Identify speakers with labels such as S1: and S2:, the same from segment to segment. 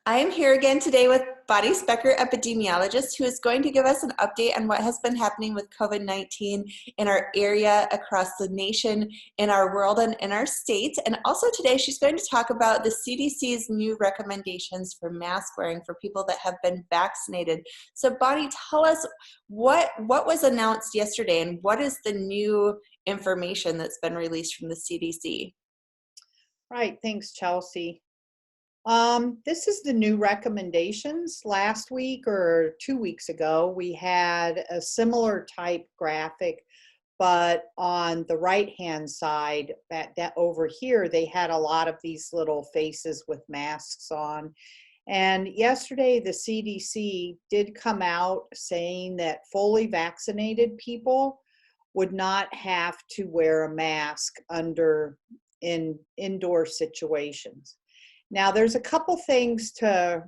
S1: I am here again today with Bonny Specker, epidemiologist, who is going to give us an update on what has been happening with COVID-19 in our area, across the nation, in our world, and in our state. And also today she's going to talk about the CDC's new recommendations for mask wearing for people that have been vaccinated. So Bonny, tell us what was announced yesterday and what is the new information that's been released from the CDC?
S2: Right, thanks, Chelsea. This is the new recommendations. Last week or 2 weeks ago, we had a similar type graphic, but on the right-hand side, that over here, they had a lot of these little faces with masks on. And yesterday, the CDC did come out saying that fully vaccinated people would not have to wear a mask in indoor situations. Now, there's a couple things to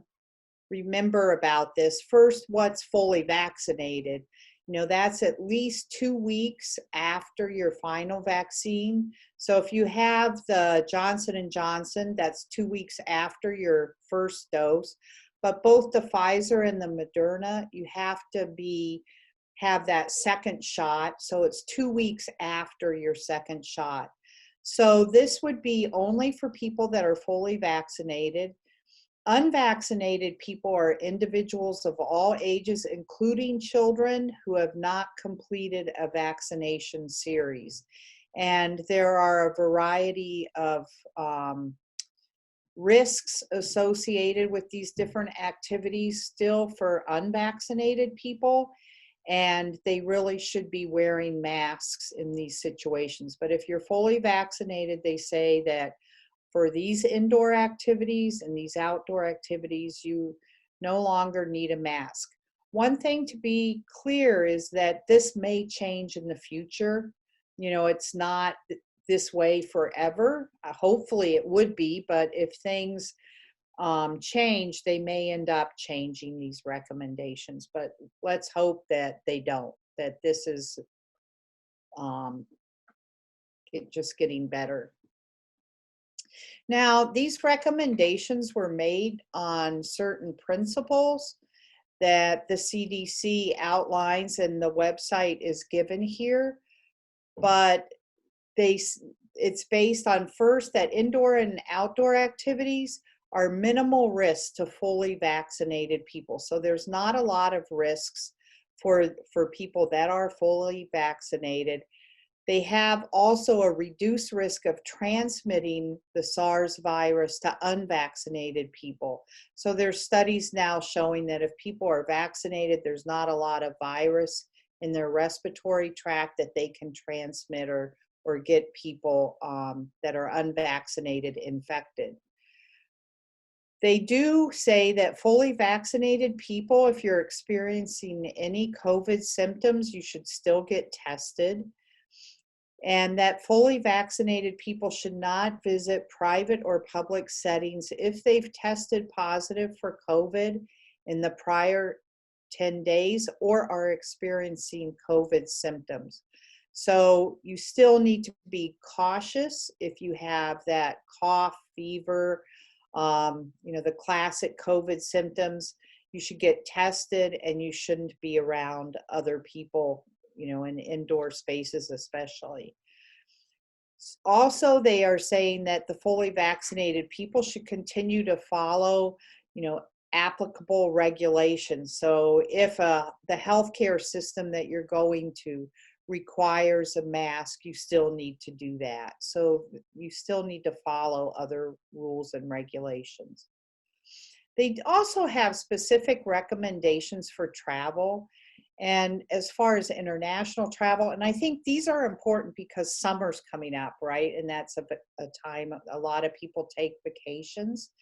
S2: remember about this. First, what's fully vaccinated? That's at least 2 weeks after your final vaccine. So if you have the Johnson & Johnson, that's 2 weeks after your first dose. But both the Pfizer and the Moderna, you have to have that second shot. So it's 2 weeks after your second shot. So this would be only for people that are fully vaccinated. Unvaccinated people are individuals of all ages, including children who have not completed a vaccination series. And there are a variety of risks associated with these different activities still for unvaccinated people. And they really should be wearing masks in these situations. But if you're fully vaccinated, they say that for these indoor activities and these outdoor activities, you no longer need a mask. One thing to be clear is that this may change in the future. It's not this way forever. Hopefully it would be, but if things change, they may end up changing these recommendations, but let's hope that they don't, that this is just getting better. Now, these recommendations were made on certain principles that the CDC outlines, and the website is given here, but it's based on, first, that indoor and outdoor activities are minimal risks to fully vaccinated people. So there's not a lot of risks for people that are fully vaccinated. They have also a reduced risk of transmitting the SARS virus to unvaccinated people. So there's studies now showing that if people are vaccinated, there's not a lot of virus in their respiratory tract that they can transmit or get people that are unvaccinated infected. They do say that fully vaccinated people, if you're experiencing any COVID symptoms, you should still get tested. And that fully vaccinated people should not visit private or public settings if they've tested positive for COVID in the prior 10 days or are experiencing COVID symptoms. So you still need to be cautious if you have that cough, fever, the classic COVID symptoms. You should get tested, and you shouldn't be around other people, in indoor spaces especially. Also, they are saying that the fully vaccinated people should continue to follow, applicable regulations. So if the healthcare system that you're going to requires a mask, you still need to do that. So you still need to follow other rules and regulations. They also have specific recommendations for travel, and as far as international travel, and I think these are important because summer's coming up, right? And that's a time a lot of people take vacations.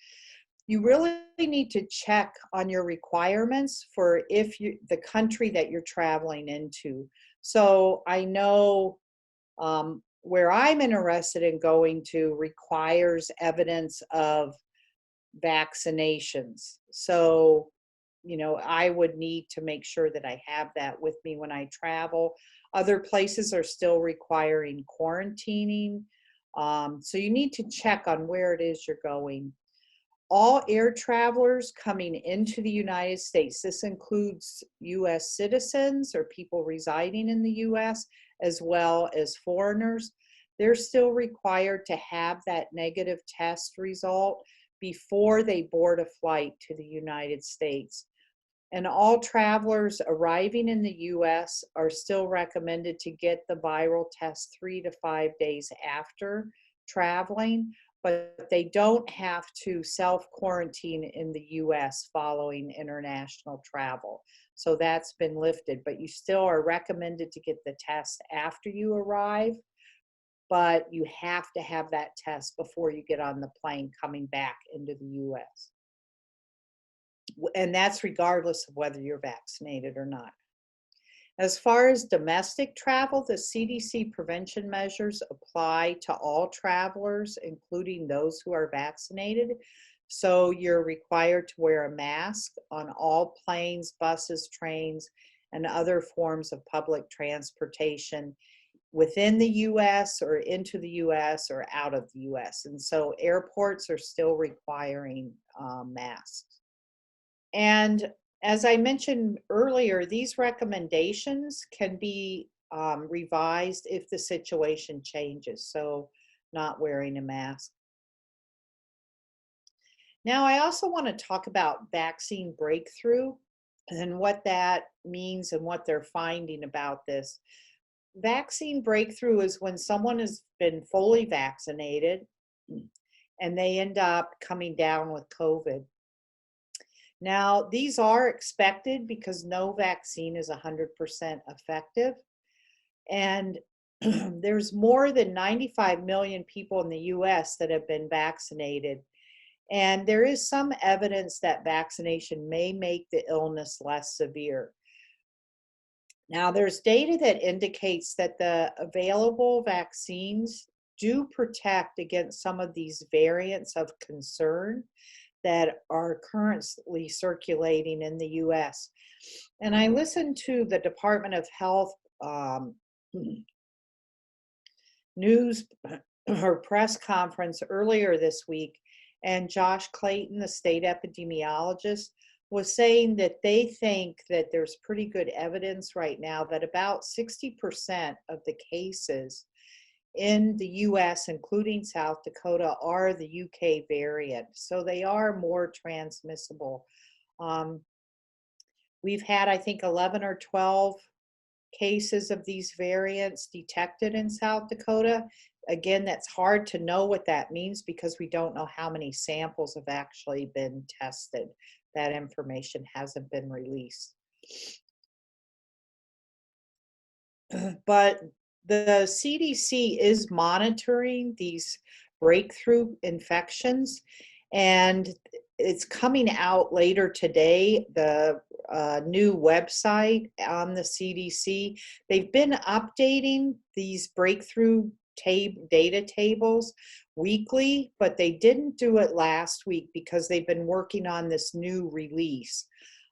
S2: You really need to check on your requirements for the country that you're traveling into. So I know where I'm interested in going to requires evidence of vaccinations. So, I would need to make sure that I have that with me when I travel. Other places are still requiring quarantining. So you need to check on where it is you're going. all air travelers coming into the United States, this includes U.S. citizens or people residing in the U.S., as well as foreigners, they're still required to have that negative test result before they board a flight to the United States. And all travelers arriving in the U.S. are still recommended to get the viral test 3 to 5 days after traveling, but they don't have to self-quarantine in the U.S. following international travel. So that's been lifted, but you still are recommended to get the test after you arrive, but you have to have that test before you get on the plane coming back into the U.S. And that's regardless of whether you're vaccinated or not. As far as domestic travel, the CDC prevention measures apply to all travelers, including those who are vaccinated. So you're required to wear a mask on all planes, buses, trains, and other forms of public transportation within the US or into the US or out of the US. And so airports are still requiring masks. And as I mentioned earlier, these recommendations can be revised if the situation changes, so not wearing a mask. Now, I also want to talk about vaccine breakthrough and what that means and what they're finding about this. Vaccine breakthrough is when someone has been fully vaccinated and they end up coming down with COVID. Now, these are expected because no vaccine is 100% effective. And there's more than 95 million people in the US that have been vaccinated. And there is some evidence that vaccination may make the illness less severe. Now, there's data that indicates that the available vaccines do protect against some of these variants of concern that are currently circulating in the US. And I listened to the Department of Health news or press conference earlier this week, and Josh Clayton, the state epidemiologist, was saying that they think that there's pretty good evidence right now that about 60% of the cases in the US, including South Dakota, are the UK variant. So they are more transmissible. We've had, I think, 11 or 12 cases of these variants detected in South Dakota. Again, that's hard to know what that means because we don't know how many samples have actually been tested. That information hasn't been released. But the CDC is monitoring these breakthrough infections, and it's coming out later today, the new website on the CDC. They've been updating these breakthrough data tables weekly, but they didn't do it last week because they've been working on this new release.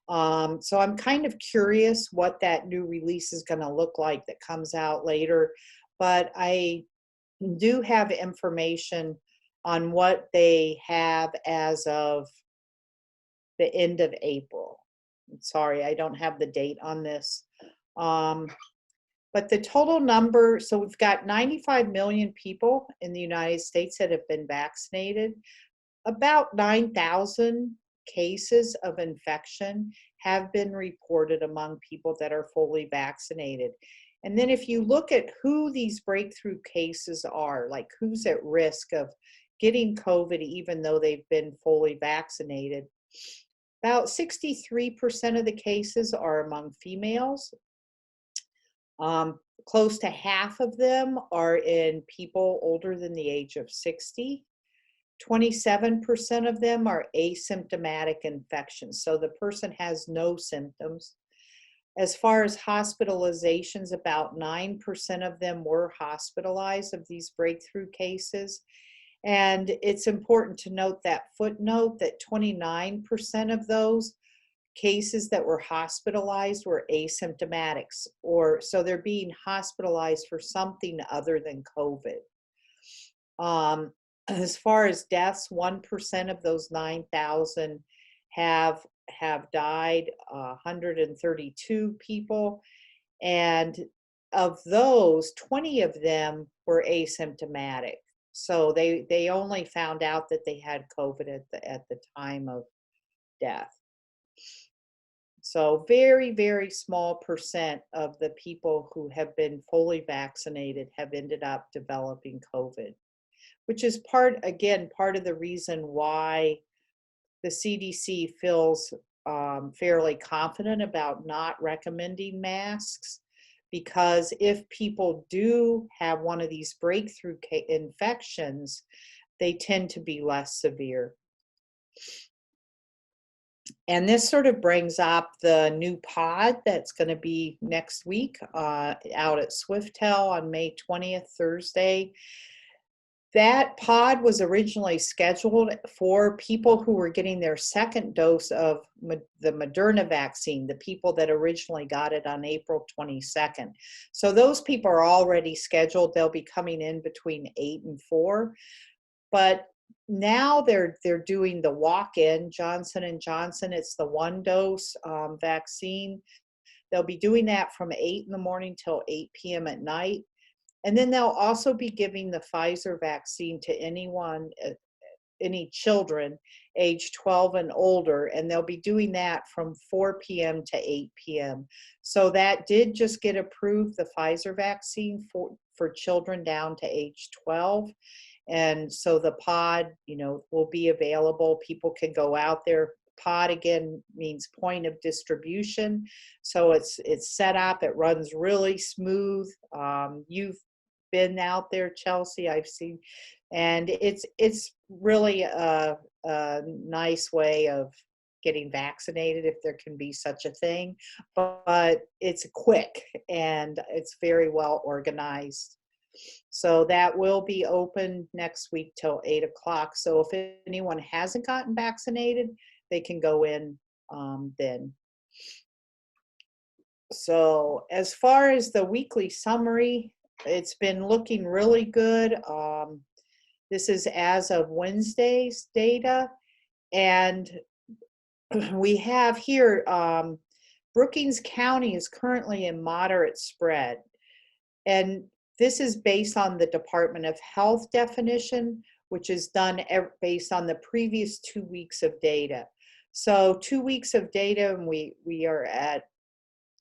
S2: So I'm kind of curious what that new release is going to look like that comes out later, but I do have information on what they have as of the end of April. Sorry, I don't have the date on this. But the total number, so we've got 95 million people in the United States that have been vaccinated. About 9,000 cases of infection have been reported among people that are fully vaccinated. And then if you look at who these breakthrough cases are, like who's at risk of getting COVID even though they've been fully vaccinated, about 63% of the cases are among females. Close to half of them are in people older than the age of 60. 27% of them are asymptomatic infections, so the person has no symptoms. As far as hospitalizations, about 9% of them were hospitalized of these breakthrough cases. And it's important to note that footnote that 29% of those cases that were hospitalized were asymptomatics, or so they're being hospitalized for something other than COVID. As far as deaths, 1% of those 9,000 have died, 132 people. And of those, 20 of them were asymptomatic. So they only found out that they had COVID at the time of death. So very, very small percent of the people who have been fully vaccinated have ended up developing COVID, which is part of the reason why the CDC feels fairly confident about not recommending masks, because if people do have one of these breakthrough infections, they tend to be less severe. And this sort of brings up the new pod that's going to be next week out at Swiftel on May 20th, Thursday. That pod was originally scheduled for people who were getting their second dose of the Moderna vaccine, the people that originally got it on April 22nd. So those people are already scheduled. They'll be coming in between 8 and 4. But now they're doing the walk-in Johnson & Johnson. It's the 1-dose vaccine. They'll be doing that from 8 in the morning till 8 p.m. at night. And then they'll also be giving the Pfizer vaccine to any children age 12 and older, and they'll be doing that from 4 p.m. to 8 p.m. So that did just get approved, the Pfizer vaccine for children down to age 12. And so the pod, will be available. People can go out there. Pod again means point of distribution. So it's set up, it runs really smooth. You've been out there, Chelsea, I've seen, and it's really a nice way of getting vaccinated, if there can be such a thing, but it's quick and it's very well organized. So that will be open next week till 8 o'clock. So if anyone hasn't gotten vaccinated, they can go in then. So as far as the weekly summary, it's been looking really good. This is as of Wednesday's data. And we have here, Brookings County is currently in moderate spread. And this is based on the Department of Health definition, which is done based on the previous 2 weeks of data. So 2 weeks of data, and we are at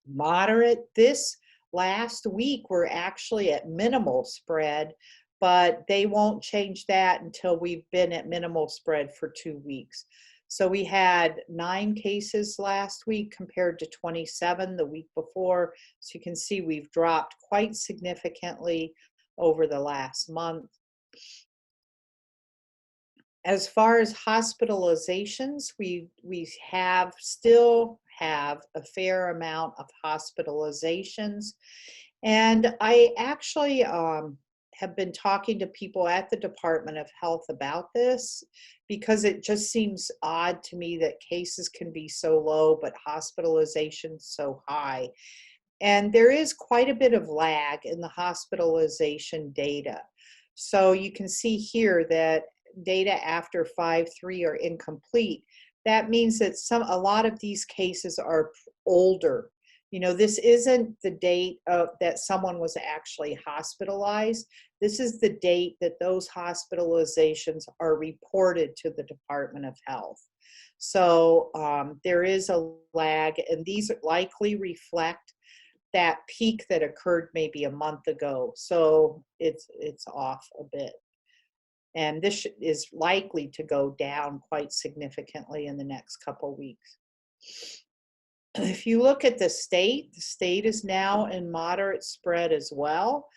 S2: moderate. This last week, we're actually at minimal spread, but they won't change that until we've been at minimal spread for 2 weeks. So we had 9 cases last week compared to 27 the week before. So you can see we've dropped quite significantly over the last month. As far as hospitalizations, we still have a fair amount of hospitalizations. And I actually have been talking to people at the Department of Health about this, because it just seems odd to me that cases can be so low, but hospitalizations so high. And there is quite a bit of lag in the hospitalization data. So you can see here that data after 5/3 are incomplete. That means that a lot of these cases are older. This isn't the date that someone was actually hospitalized. This is the date that those hospitalizations are reported to the Department of Health. So there is a lag, and these likely reflect that peak that occurred maybe a month ago. So it's off a bit. And this is likely to go down quite significantly in the next couple weeks. If you look at the state is now in moderate spread as well.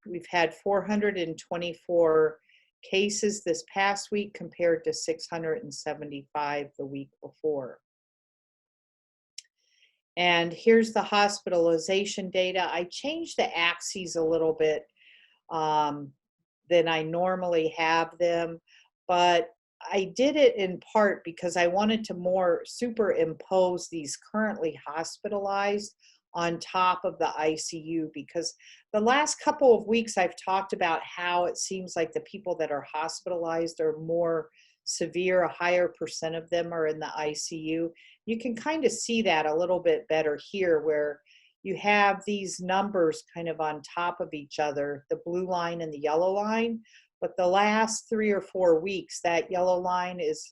S2: We've had 424 cases this past week compared to 675 the week before. And here's the hospitalization data. I changed the axes a little bit than I normally have them, but I did it in part because I wanted to more superimpose these currently hospitalized on top of the ICU, because the last couple of weeks I've talked about how it seems like the people that are hospitalized are more severe, a higher percent of them are in the ICU. You can kind of see that a little bit better here, where you have these numbers kind of on top of each other, the blue line and the yellow line. But the last 3 or 4 weeks, that yellow line is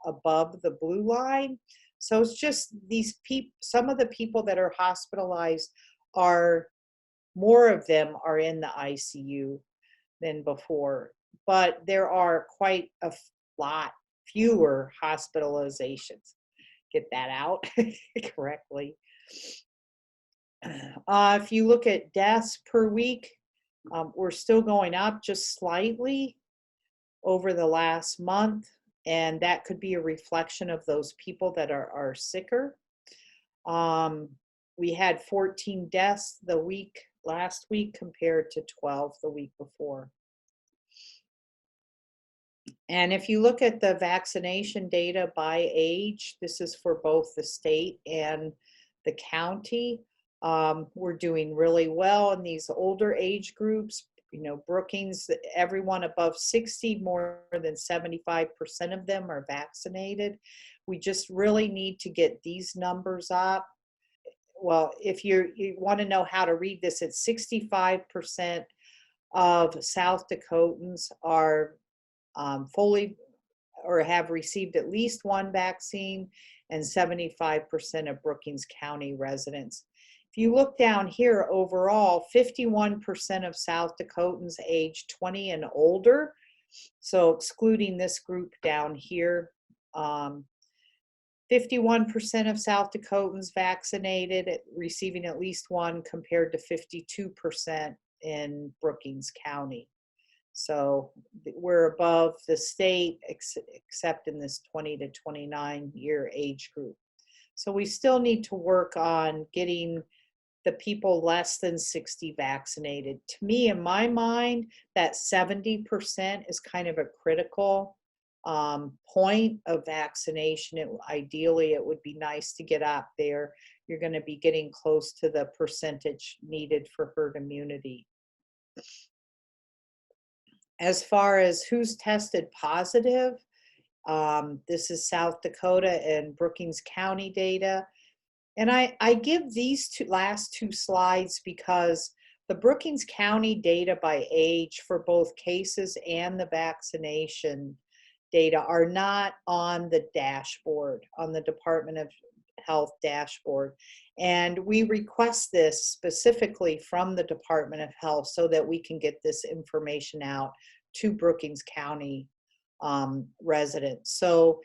S2: above the blue line. So it's just these people, some of the people that are hospitalized are, more of them are in the ICU than before. But there are quite a lot fewer hospitalizations. Get that out correctly. If you look at deaths per week, we're still going up just slightly over the last month, and that could be a reflection of those people that are sicker. We had 14 deaths last week compared to 12 the week before. And if you look at the vaccination data by age, this is for both the state and the county. We're doing really well in these older age groups. You know, Brookings, everyone above 60, more than 75% of them are vaccinated. We just really need to get these numbers up. Well, if you want to know how to read this, it's 65% of South Dakotans are fully or have received at least one vaccine, and 75% of Brookings County residents. If you look down here, overall, 51% of South Dakotans age 20 and older, so excluding this group down here, 51% of South Dakotans vaccinated, receiving at least one, compared to 52% in Brookings County. So we're above the state, except in this 20 to 29 year age group. So we still need to work on getting the people less than 60 vaccinated. To me, in my mind, that 70% is kind of a critical point of vaccination. Ideally, it would be nice to get up there. You're going to be getting close to the percentage needed for herd immunity. As far as who's tested positive, this is South Dakota and Brookings County data. And I give these last two slides because the Brookings County data by age for both cases and the vaccination data are not on the dashboard, on the Department of Health dashboard. And we request this specifically from the Department of Health so that we can get this information out to Brookings County residents. So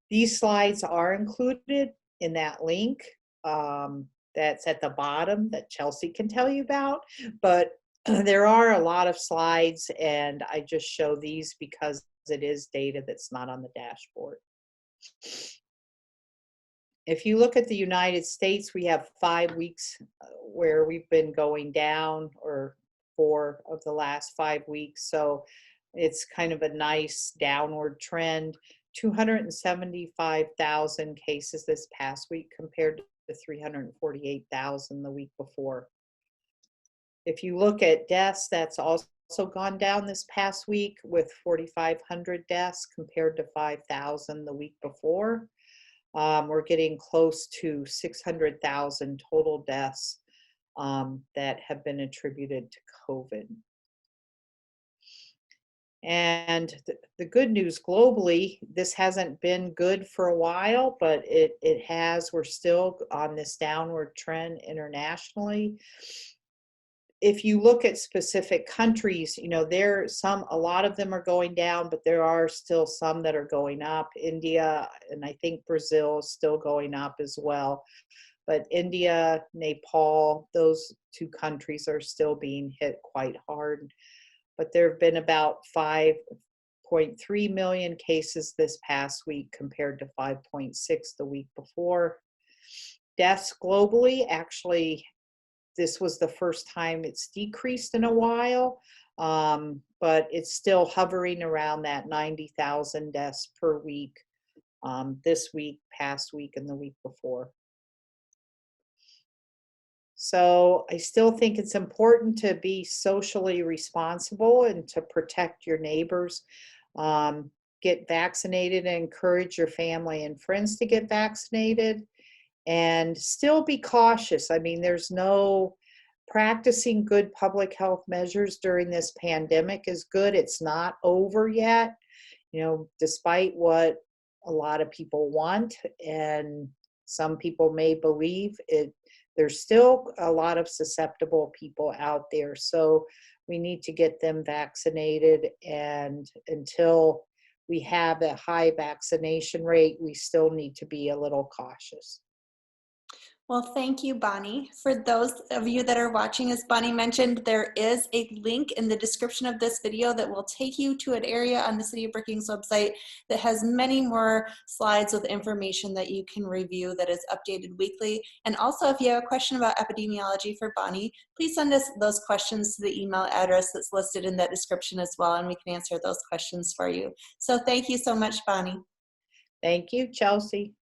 S2: these slides are included in that link that's at the bottom that Chelsea can tell you about. But there are a lot of slides, and I just show these because it is data that's not on the dashboard. If you look at the United States, we have 5 weeks where we've been going down, or 4 of the last 5 weeks. So it's kind of a nice downward trend. 275,000 cases this past week compared to 348,000 the week before. If you look at deaths, that's also gone down this past week with 4,500 deaths compared to 5,000 the week before. We're getting close to 600,000 total deaths that have been attributed to COVID. And the good news globally, this hasn't been good for a while, but it has. We're still on this downward trend internationally. If you look at specific countries, you know, a lot of them are going down, but there are still some that are going up. India, and I think Brazil is still going up as well. But India, Nepal, those 2 countries are still being hit quite hard. But there have been about 5.3 million cases this past week compared to 5.6 the week before. Deaths globally, actually, this was the first time it's decreased in a while, but it's still hovering around that 90,000 deaths per week this week, past week, and the week before. So I still think it's important to be socially responsible and to protect your neighbors. Um, get vaccinated and encourage your family and friends to get vaccinated, and still be cautious. I mean, there's no practicing good public health measures during this pandemic is good. It's not over yet, despite what a lot of people want and some people may believe it. There's still a lot of susceptible people out there. So we need to get them vaccinated. And until we have a high vaccination rate, we still need to be a little cautious.
S1: Well, thank you, Bonnie. For those of you that are watching, as Bonnie mentioned, there is a link in the description of this video that will take you to an area on the City of Brookings website that has many more slides with information that you can review that is updated weekly. And also, if you have a question about epidemiology for Bonnie, please send us those questions to the email address that's listed in that description as well, and we can answer those questions for you. So thank you so much, Bonnie.
S2: Thank you, Chelsea.